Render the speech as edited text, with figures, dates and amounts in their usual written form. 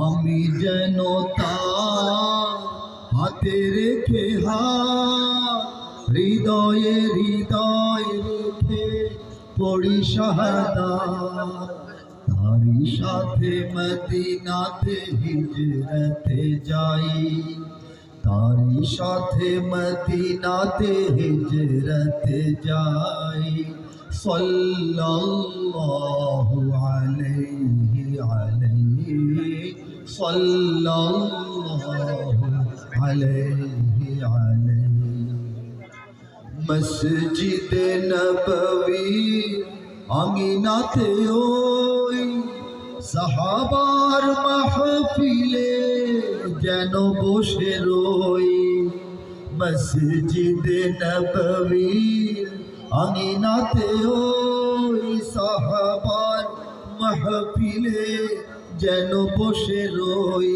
আমি যেন তার হাতে রেখে হৃদয়ে হৃদয় রেখে পড়ি শাহাদাত। তারি সাথে মদিনাতে হিজরতে যাই, তারি সাথে মদিনাতে হিজরতে যাই। সাল্লাল্লাহু আলাইহি সাল্লাল্লাহু আলাইহি মসজিদে নববী আমিনাতে ওই সাহাবার মাহফিলে যেন বসে রই। মসজিদে নববী আমিনাতে ওই সাহাবার মাহফিলে যেন বসে রই।